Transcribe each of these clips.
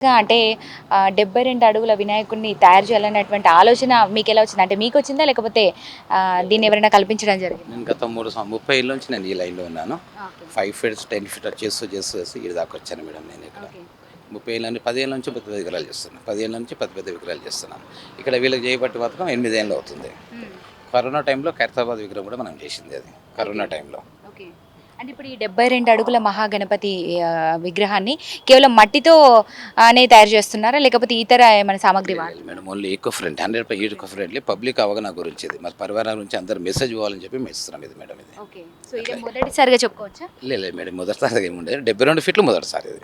అంటే 72 అడుగుల వినాయకుడిని తయారు చేయాలన్నటువంటి ఆలోచన మీకెలా వచ్చింది? అంటే మీకొచ్చిందా? లేకపోతే దీన్ని ఎవరైనా కల్పించడం జరిగిందా? నేను గత 30 ఏళ్ళ నుంచి నేను ఈ లైన్‌లో ఉన్నాను. ఓకే. 5 ఫీట్స్, 10 ఫీట్ చేస్తూ ఈడి దాకా వచ్చాను మేడం నేను ఇక్కడ. ఓకే. 30 ఏళ్ళ నుంచి 10 ఏళ్ళ నుంచి పెద్ద పెద్ద విగ్రహాలు చేస్తున్నాను. 10 ఏళ్ళ నుంచి పెద్ద పెద్ద విగ్రహాలు చేస్తున్నాను. ఇక్కడ వీళ్ళకి చేయబట్టి మాత్రం 8 ఏళ్ళు అవుతుంది. హ్మ్. కరోనా టైంలో ఖైరతాబాద్ విగ్రహం కూడా మనం చేసింది అది. కరోనా టైంలో. ఓకే. అంటే ఇప్పుడు ఈ 72 అడుగుల మహాగణపతి విగ్రహాన్ని కేవలం మట్టితో నే తయారు చేస్తున్నారా? లేకపోతే ఇతర ఏమైనా సామాగ్రి లేదు madam. Only eco friendly 100% eco friendly public అవగాహన గురించి ఇది. మరి పరివారం నుంచి అందరూ మెసేజ్ ఇవ్వాలని చెప్పి మేము ఇస్తున్నాం ఇది మేడం ఇది. ఓకే. సో ఇదే మొదటిసారిగా చెప్పుకోవచ్చా? లేదు మేడం మొదటిసారి ఏముండేది 72 ఫీట్లు మొదటిసారి ఇది.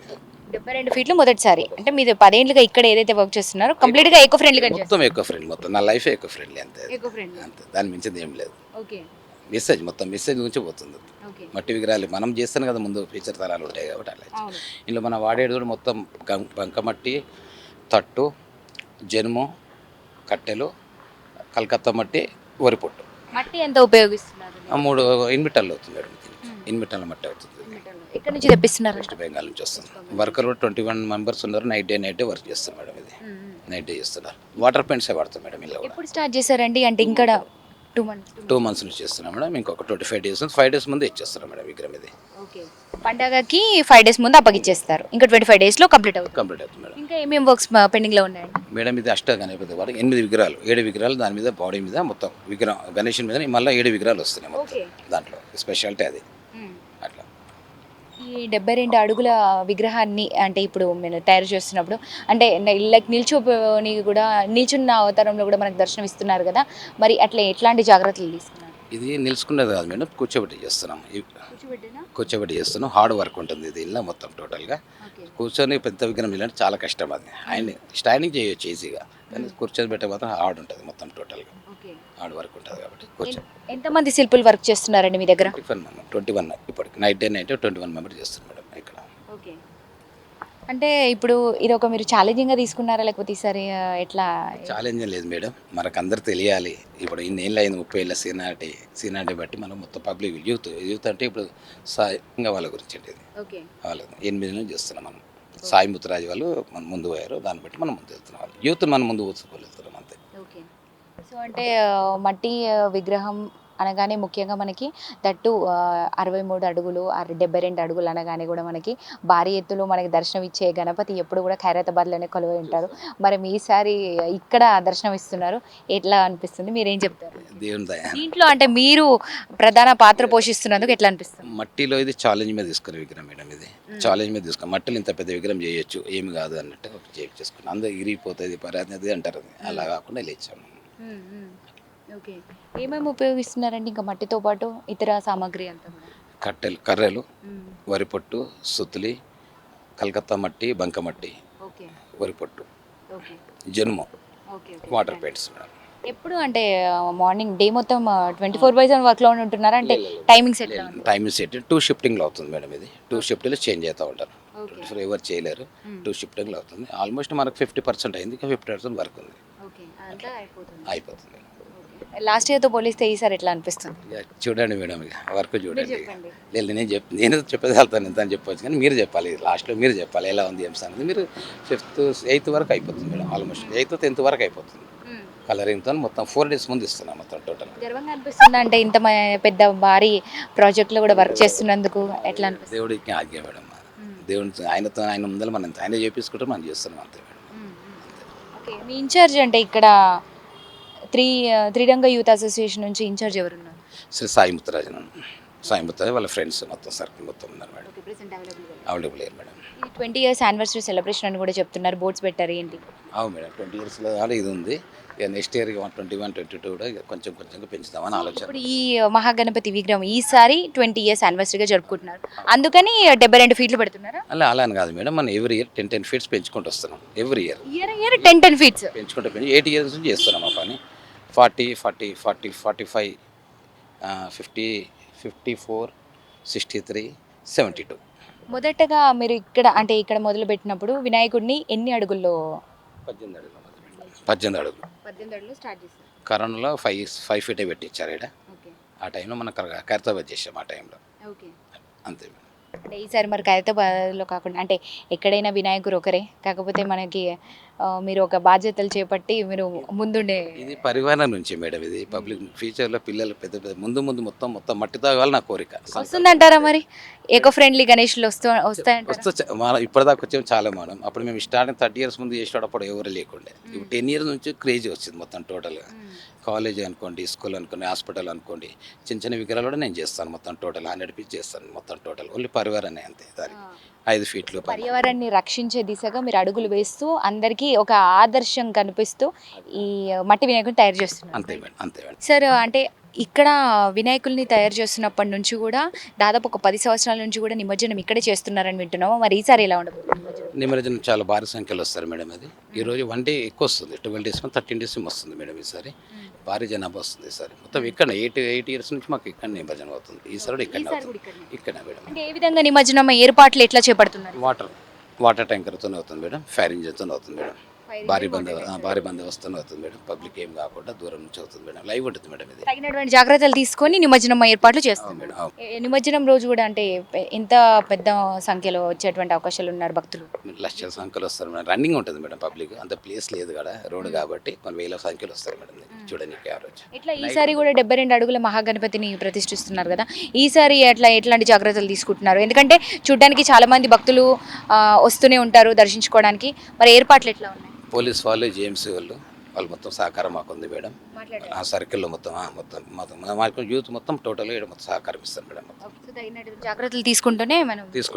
72 ఫీట్లు మొదటిసారి. అంటే మీరు 10 ఏళ్లుగా ఇక్కడ ఏదైతే వర్క్ చేస్తున్నారో కంప్లీట్‌గా ఎకో ఫ్రెండ్లీగా మొత్తం ఈకో ఫ్రెండ్లీ మొత్తం నా లైఫే ఈకో ఫ్రెండ్లీ అంతే అది. Eco friendly. అంతే దాని మించింది ఏం లేదు. ఓకే. మెసేజ్ మొత్తం మెసేజ్ గురించి పోతుంది. ఓకే. మట్టి విగ్రహాలు మనం చేస్తాను కదా ముందు ఫ్యూచర్ తరాలు ఉంటాయి కాబట్టి అలా అవును. ఇందులో మనం వాడేది కూడా మొత్తం బంకమట్టి, తట్టు, జనుము, కట్టెలు, కలకత్తా మట్టి, వరి పొట్టు. మట్టి ఎంత ఉపయోగిస్తున్నారు? 3 ఇన్మిటర్లు అవుతుంది మేడం దీనికి. ఇన్మిటర్ల మట్టి అవుతుంది. ఎక్కడి నుంచి తెప్పిస్తున్నారు? వెస్ట్ బెంగాల్ నుంచి వస్తుంది. వర్కర్ కూడా 21 మెంబర్స్ ఉన్నారు. నైట్ డే వర్క్ చేస్తారు మేడం ఇది. నైట్ డే చేస్తున్నారు. వాటర్ పెయింట్సే వాడతాం మేడం ఇలా కూడా. ఎప్పుడు స్టార్ట్ చేశారండి? అంటే ఇంకా 2 మంత్స్. 2 months నుంచి చేస్తున్నాం మేడం. ఇంకొక 25 days 5 days ముందే ఇచ్చేస్తున్నాం మేడం విగ్రహం ఇది. ఓకే. పండగకి 5 డేస్ ముందు అప్పగిచ్చేస్తారు. ఇంకా 25 డేస్‌లో కంప్లీట్ అవుతుంది. కంప్లీట్ అవుతుంది మేడం. ఇంకా ఏమేం వర్క్స్ పెండింగ్‌లో ఉన్నాయండి? మేడం ఇది గణపతి వాడు 8 విగ్రహాలు 7 విగ్రహాలు దాని మీద బాడీ మీద మొత్తం విగ్రహం గణేశుని మీద మళ్ళీ 7 విగ్రహాలు వస్తున్నాయి మొత్తం. ఓకే. దాంట్లో స్పెషాలిటీ అది అట్లా. ఈ 72 అడుగుల విగ్రహాన్ని అంటే ఇప్పుడు మీరు తయారు చేస్తున్నప్పుడు అంటే లైక్ నిల్చోని కూడా నిల్చున్న అవతారంలో కూడా మనకు దర్శనం ఇస్తున్నారు కదా, మరి అట్లా ఎట్లాంటి జాగ్రత్తలు తీసుకున్నారు? ఇది నిలుచుకునేది కాదు మేడం, కూర్చోబెట్టి చేస్తున్నాం. కూర్చోబెట్టి చేస్తున్నాం. హార్డ్ వర్క్ ఉంటుంది ఇది ఇలా మొత్తం టోటల్గా. కూర్చొని పెద్ద విగ్రహం చేయాలంటే చాలా కష్టం అది. ఆయన స్టాండింగ్ చేయొచ్చు ఈజీగా, కానీ కూర్చొని పెట్టే మాత్రం హార్డ్ ఉంటుంది మొత్తం టోటల్గా. హార్డ్ వర్క్ ఉంటుంది కాబట్టి కూర్చొని. ఎంతమంది శిల్పులు వర్క్ చేస్తున్నారండి మీ దగ్గర? 21 ఇప్పటికి నైట్ 21 మెంబర్స్ చేస్తున్నారు మేడం ఇక్కడ. ఓకే. అంటే ఇప్పుడు ఇది ఒక మీరు ఛాలెంజింగ్గా తీసుకున్నారా లేకపోతే ఈసారి ఎట్లా? ఛాలెంజ్ లేదు మేడం, మనకు అందరు తెలియాలి. ఇప్పుడు ఇన్నేళ్ళు అయింది 30 ఏళ్ళ సీనాటి బట్టి మనం మొత్తం పబ్లిక్ యూత్ అంటే ఇప్పుడు సాయంగా వాళ్ళ గురించి ఇది. ఓకే. వాళ్ళ 8 నుంచి చేస్తున్నాం మనం. సాయి ముత్తురాజు వాళ్ళు మన ముందు పోయారు, దాన్ని బట్టి మనం ముందు వెళ్తున్నాం. వాళ్ళు యూత్ మన ముందు వెళ్తున్నాం అంతే. ఓకే. సో అంటే మట్టి విగ్రహం అనగానే ముఖ్యంగా మనకి దట్టు 63 అడుగులు 72 అడుగులు అనగానే కూడా మనకి భారీ ఎత్తులో మనకి దర్శనం ఇచ్చే గణపతి ఎప్పుడు కూడా ఖైరతాబాద్లోనే కొలువై ఉంటారు. మరి మీసారి ఇక్కడ దర్శనం ఇస్తున్నారు, ఎట్లా అనిపిస్తుంది? మీరేం చెప్తారు? దేవుని దయ. దీంట్లో అంటే మీరు ప్రధాన పాత్ర పోషిస్తున్నందుకు ఎట్లా అనిపిస్తుంది? మట్టిలో ఇది ఛాలెంజ్ మీద తీసుకునే విగ్రహం మేడం ఇది. ఛాలెంజ్ మీద తీసుకుని మట్టిలో ఇంత పెద్ద విగ్రహం చేయొచ్చు, ఏమి కాదు అన్నట్టు ఒకటి చేసుకున్నాం. అందరూ ఇరిగిపోతుంది పరాది అంటారు, అది అలా కాకుండా లేచాము. ఓకే. ఏమేమి ఉపయోగిస్తున్నారండి ఇంకా మట్టితో పాటు ఇతర సామాగ్రి అంతా కూడా? కట్టెలు, కర్రలు, వరి పొట్టు, సుత్తులి, కలకత్తా మట్టి, బంకమట్టి, వరి పొట్టు, జనుము, వాటర్ పెయింట్స్ మేడం. ఎప్పుడు అంటే మార్నింగ్ డే మొత్తం 24/7 వర్క్లో ఉంటున్నారా? అంటే టైమింగ్స్ ఎట్లా? టైమింగ్ సెట్ 2 షిఫ్టింగ్లో అవుతుంది మేడం ఇది. 2 షిఫ్ట్లో చేంజ్ అవుతూ ఉంటారు. ఎవరు చేయలేరు. 2 షిఫ్టింగ్లో అవుతుంది. ఆల్మోస్ట్ మనకు 50% అయింది, ఇంకా 50% వర్క్ ఉంది. అయిపోతుంది. లాస్ట్ ఇయర్తో పోలిస్తే ఈసారి ఎట్లా అనిపిస్తుంది? చూడండి మేడం, ఇక వర్క్ చూడండి. లేదు నేను చెప్పేది వెళ్తాను ఎంత అని చెప్పవచ్చు, కానీ మీరు చెప్పాలి. లాస్ట్లో మీరు చెప్పాలి ఎలా ఉంది ఏం సంగతి. మీరు 5th 8th వరకు అయిపోతుంది మేడం. ఆల్మోస్ట్ 8th 10th వరకు అయిపోతుంది. కలరింగ్తో మొత్తం 4 days ముందు ఇస్తున్నాం మొత్తం టోటల్. గర్వంగా అనిపిస్తుంది అంటే ఇంత పెద్ద భారీ ప్రాజెక్ట్లో కూడా వర్క్ చేస్తున్నందుకు ఎట్లా అనిపిస్తుంది? దేవుడికి ఆజ్ఞ మేడం. దేవుడి ఆయన ముందర మనం ఆయన చేపించుకుంటే మనం చేస్తున్నాం అంతే మేడం. ఓకే. మీ ఇన్ఛార్జ్ అంటే ఇక్కడ త్రిరంగ యూత్ అసోసియేషన్ నుంచి ఇన్ఛార్జ్ ఎవరున్నారు? శ్రీ సాయి ముత్తరాజు వాళ్ళ ఫ్రెండ్స్ మొత్తం సర్కిల్ మొత్తం ఉన్నారు మేడం. అవైలబుల్ అయ్యారు మేడం. ఈ 20 years యానివర్సరీ సెలబ్రేషన్ అని కూడా చెప్తున్నారు, బోర్డ్స్ పెట్టారు, ఏంటి? అవును మేడం, 20 yearsలో ఇది ఉంది. ఇక నెక్స్ట్ ఇయర్ 21, 22 కూడా కొంచెం పెంచుదామని ఆలోచన. ఇప్పుడు ఈ మహాగణపతి విగ్రహం ఈసారి 20 years యానివర్సరీగా జరుపుకుంటున్నారు, అందుకని 72 ఫీట్లు పెడుతున్నారా? అలా అని కాదు మేడం, మనం ఎవ్రీ ఇయర్ 10 ఫీట్స్ పెంచుకుంటూ వస్తున్నాం. ఎవ్రీ ఇయర్ 10 ఫీట్స్ పెంచుకుంటూ 8 years నుంచి చేస్తున్నాం ఆ పని. 40, 45, 50, 54, 63, 72. మొదటగా మీరు ఇక్కడ మొదలు పెట్టినప్పుడు వినాయకుడిని ఎన్ని అడుగుల్లో? 18 అడుగులు స్టార్ట్ చేశారు. కరోనాలో 5 feet పెట్టించారు ఇక్కడ. ఆ టైంలో మనం ఖైరతాబాద్ చేసాం ఆ టైంలో. అంతే మేడం. అంటే ఈసారి మరి ఖైరతాబాద్లో కాకుండా అంటే ఎక్కడైనా వినాయకుడు ఒకరే, కాకపోతే మనకి మీరు ఒక బాధ్యతలు చేపట్టి మీరు ముందుండే. ఇది పరివారం నుంచి మేడం, ఇది పబ్లిక్ ఫ్యూచర్లో పిల్లలు పెద్ద పెద్ద ముందు ముందు మొత్తం మొత్తం మట్టి తాగాలి నా కోరిక. వస్తుందంటారా మరి? ఎకో ఫ్రెండ్లీ గణేష్లు వస్తాయంటారా? వస్తే మన ఇప్పటిదాకా వచ్చాము చాలా మేడం. అప్పుడు మేము స్టార్టింగ్ 30 years ముందు చేసేటప్పుడు ఎవరు లేకుండే. ఇప్పుడు 10 years నుంచి క్రేజీ వచ్చింది మొత్తం టోటల్గా. కాలేజ్ అనుకోండి, స్కూల్ అనుకోండి, హాస్పిటల్ అనుకోండి, చిన్న చిన్న విగ్రహాలు కూడా నేను చేస్తాను మొత్తం టోటల్ 100 పీస్ చేస్తాను మొత్తం టోటల్. ఓన్లీ పరివారనే అంతే, దానికి 5 feet పర్యావరణాన్ని రక్షించే దిశగా మీరు అడుగులు వేస్తూ అందరికీ ఒక ఆదర్శం కనిపిస్తూ ఈ మట్టి వినాయకుడిని తయారు చేస్తున్నారు. అంతే మేడం, అంతే మేడం. సార్ అంటే ఇక్కడ వినాయకుల్ని తయారు చేస్తున్నప్పటి నుంచి కూడా దాదాపు ఒక 10 సంవత్సరాల నుంచి కూడా నిమజ్జనం ఇక్కడే చేస్తున్నారని వింటున్నాము. మరి ఈసారి ఎలా ఉండబోతుంది నిమజ్జనం? నిమజ్జనం చాలా భారీ సంఖ్యలో వస్తారు మేడం. అది ఈరోజు 1 day ఎక్కువ వస్తుంది, 12 days 13 days వస్తుంది మేడం. ఈసారి భారీ జనాభా వస్తుంది ఈసారి. మొత్తం ఇక్కడ 8 years నుంచి మాకు ఇక్కడ నిమజ్జనం అవుతుంది. ఈసారి కూడా ఇక్కడ అవుతుంది, ఇక్కడ మేడం. అంటే ఏ విధంగా నిమజ్జనం ఏర్పాట్లు ఎట్లా చేపడుతున్నారు? వాటర్ ట్యాంకర్తో అవుతుంది మేడం, ఫైర్ ఇంజిన్తో అవుతుంది మేడం. భారీ బందోబస్తు అవుతుంది మేడం. పబ్లిక్ ఏం కాకుండా దూరం నుంచి అవుతుంది మేడం. లైవ్ ఉంటుంది మేడం. ఇది తగినటువంటి జాగ్రత్తలు తీసుకొని నిమజ్జనం ఏర్పాట్లు చేస్తాం మేడం. నిమజ్జనం రోజు కూడా అంటే ఎంత పెద్ద సంఖ్యలో వచ్చేటువంటి అవకాశాలు ఉన్నారు భక్తులు? లక్షల సంఖ్యలో వస్తారు మేడం. రన్నింగ్ ఉంటుంది మేడం. పబ్లిక్ అంత ప్లేస్ లేదు కదా, రోడ్ కాబట్టి కొన్ని వేల సంఖ్యలో వస్తారు మేడం చూడడానికి ఆ రోజు. ఇట్లా ఈసారి కూడా 72 అడుగుల మహాగణపతిని ప్రతిష్ఠిస్తున్నారు కదా, ఈసారి ఎట్లాంటి జాగ్రత్తలు తీసుకుంటున్నారు? ఎందుకంటే చూడడానికి చాలా మంది భక్తులు వస్తూనే ఉంటారు దర్శించుకోవడానికి. మరి ఏర్పాట్లు ఎట్లా ఉన్నాయి? పోలీస్ వాళ్ళు, జేఎంసీ వాళ్ళు మొత్తం సహకారం మాకు ఉంది మేడం. ఆ సర్కిల్లో మొత్తం మొత్తం యూత్ మొత్తం టోటల్గా మొత్తం సహకారం ఇస్తారు మేడం. జాగ్రత్తలు తీసుకుంటూనే మనం